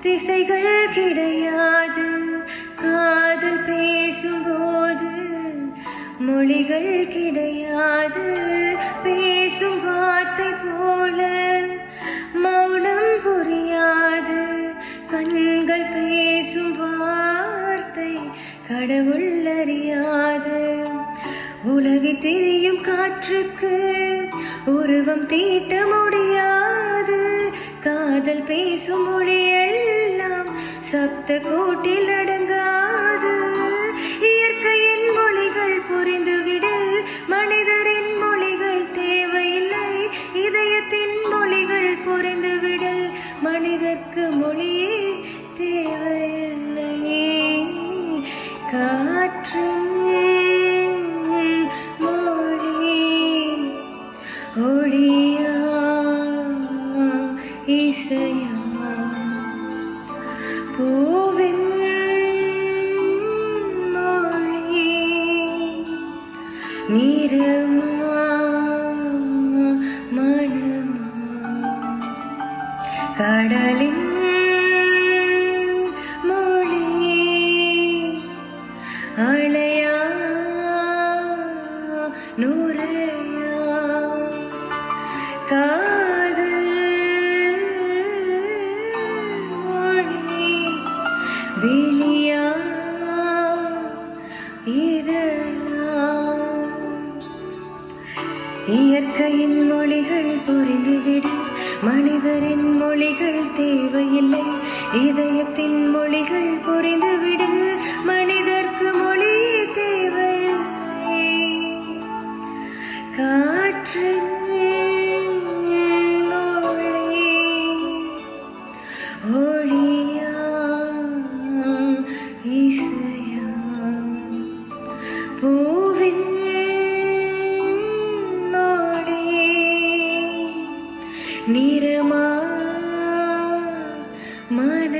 திசைகள் கிடையாது. காதல் பேசும்போது மொழிகள் கிடையாது. பேசும் வார்த்தை போல மௌனம் புரியாது. கண்கள் பேசும் வார்த்தை கடவுள் அறியாது. உலவி திரியும் காற்றுக்கு உருவம் தீட்ட முடியாது. காதல் பேசும் மொழியெல்லாம் சப்த கோட்டில் அடங்காது. இயற்கையின் மொழிகள் புரிந்துவிடல் மனிதரின் மொழிகள் தேவையில்லை. இதயத்தின் மொழிகள் புரிந்துவிடல் மனிதர்க்கு மொழியே தேவையில்லை. காற்றும் மொழி ஒளியா இசையா பூவின் மொழி நிறமா மனமா கடலின் மொழி அலையா நுரையா காதல் மொழி விழியா இதழா. இயற்கையின் மொழிகள் புரிந்துவிட மனிதரின் மொழிகள் தேவையில்லை. இதயத்தின் மொழிகள் புரிந்துவிட மனிதர்க்கு மொழி தேவையில்லை. காற்றின் மொழி ஒளியா இசையா பூவின் மொழி நிறமா மன